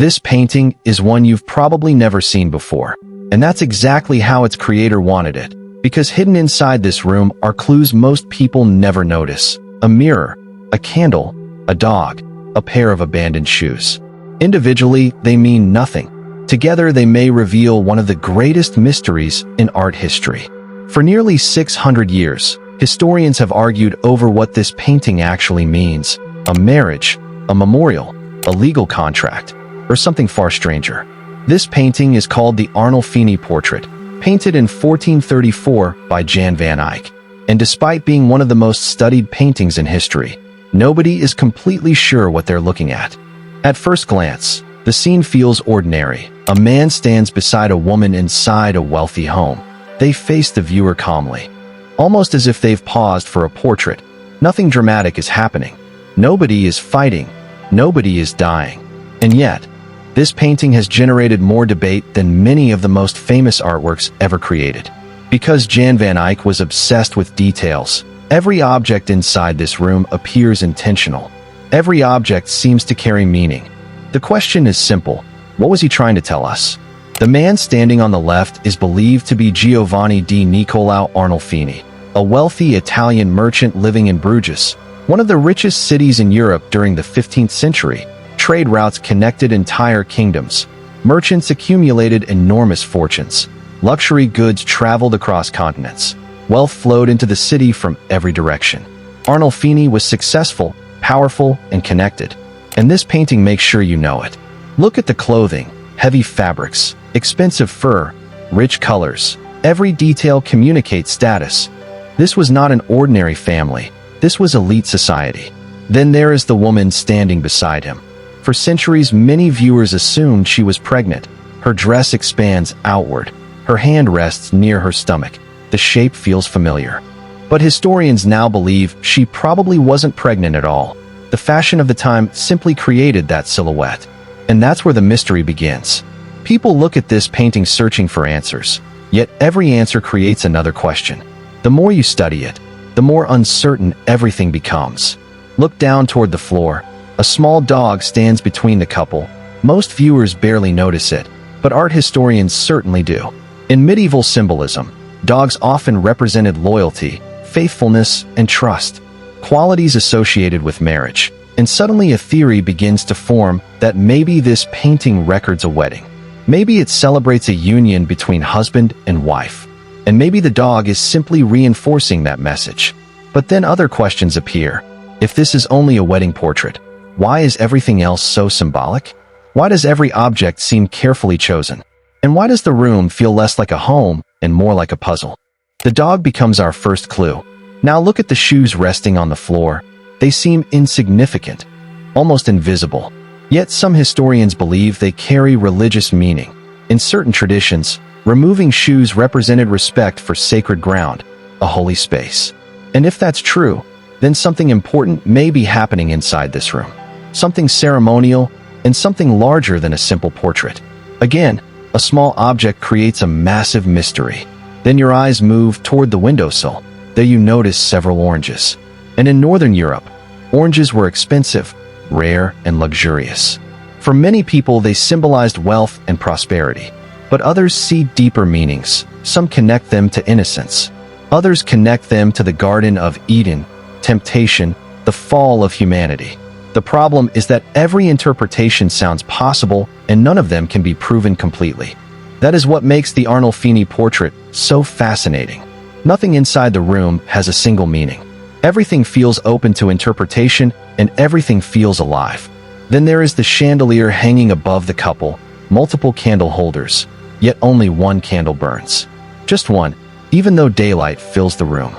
This painting is one you've probably never seen before, and that's exactly how its creator wanted it, because hidden inside this room are clues most people never notice: a mirror, a candle, a dog, a pair of abandoned shoes. Individually, they mean nothing. Together, they may reveal one of the greatest mysteries in art history. For nearly 600 years, historians have argued over what this painting actually means: a marriage, a memorial, a legal contract, or something far stranger. This painting is called the Arnolfini Portrait, painted in 1434 by Jan van Eyck. And despite being one of the most studied paintings in history, nobody is completely sure what they're looking at. At first glance, the scene feels ordinary. A man stands beside a woman inside a wealthy home. They face the viewer calmly, almost as if they've paused for a portrait. Nothing dramatic is happening. Nobody is fighting. Nobody is dying. And yet, this painting has generated more debate than many of the most famous artworks ever created. Because Jan van Eyck was obsessed with details, every object inside this room appears intentional. Every object seems to carry meaning. The question is simple: what was he trying to tell us? The man standing on the left is believed to be Giovanni di Niccolao Arnolfini, a wealthy Italian merchant living in Bruges, one of the richest cities in Europe during the 15th century. Trade routes connected entire kingdoms. Merchants accumulated enormous fortunes. Luxury goods traveled across continents. Wealth flowed into the city from every direction. Arnolfini was successful, powerful, and connected. And this painting makes sure you know it. Look at the clothing: heavy fabrics, expensive fur, rich colors. Every detail communicates status. This was not an ordinary family. This was elite society. Then there is the woman standing beside him. For centuries, many viewers assumed she was pregnant. Her dress expands outward. Her hand rests near her stomach. The shape feels familiar. But historians now believe she probably wasn't pregnant at all. The fashion of the time simply created that silhouette. And that's where the mystery begins. People look at this painting searching for answers, yet every answer creates another question. The more you study it, the more uncertain everything becomes. Look down toward the floor. A small dog stands between the couple. Most viewers barely notice it, but art historians certainly do. In medieval symbolism, dogs often represented loyalty, faithfulness, and trust, qualities associated with marriage. And suddenly a theory begins to form that maybe this painting records a wedding. Maybe it celebrates a union between husband and wife. And maybe the dog is simply reinforcing that message. But then other questions appear. If this is only a wedding portrait, why is everything else so symbolic? Why does every object seem carefully chosen? And why does the room feel less like a home and more like a puzzle? The dog becomes our first clue. Now look at the shoes resting on the floor. They seem insignificant, almost invisible. Yet some historians believe they carry religious meaning. In certain traditions, removing shoes represented respect for sacred ground, a holy space. And if that's true, then something important may be happening inside this room. Something ceremonial and something larger than a simple portrait. Again, a small object creates a massive mystery. Then your eyes move toward the windowsill. There you notice several oranges. And in Northern Europe, oranges were expensive, rare, and luxurious. For many people, they symbolized wealth and prosperity. But others see deeper meanings. Some connect them to innocence. Others connect them to the Garden of Eden, temptation, the fall of humanity. The problem is that every interpretation sounds possible, and none of them can be proven completely. That is what makes the Arnolfini portrait so fascinating. Nothing inside the room has a single meaning. Everything feels open to interpretation, and everything feels alive. Then there is the chandelier hanging above the couple, multiple candle holders, yet only one candle burns. Just one, even though daylight fills the room.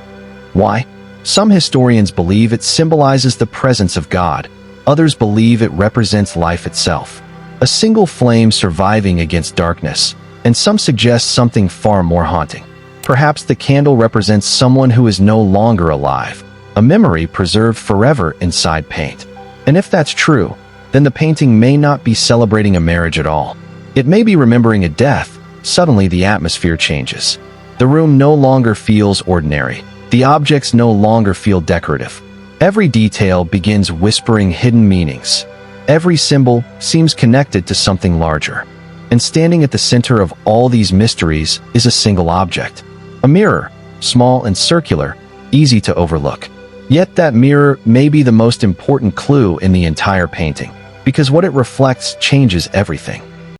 Why? Some historians believe it symbolizes the presence of God. Others believe it represents life itself, a single flame surviving against darkness, and some suggest something far more haunting. Perhaps the candle represents someone who is no longer alive, a memory preserved forever inside paint. And if that's true, then the painting may not be celebrating a marriage at all. It may be remembering a death. Suddenly the atmosphere changes. The room no longer feels ordinary. The objects no longer feel decorative. Every detail begins whispering hidden meanings. Every symbol seems connected to something larger. And standing at the center of all these mysteries is a single object. A mirror, small and circular, easy to overlook. Yet that mirror may be the most important clue in the entire painting, because what it reflects changes everything.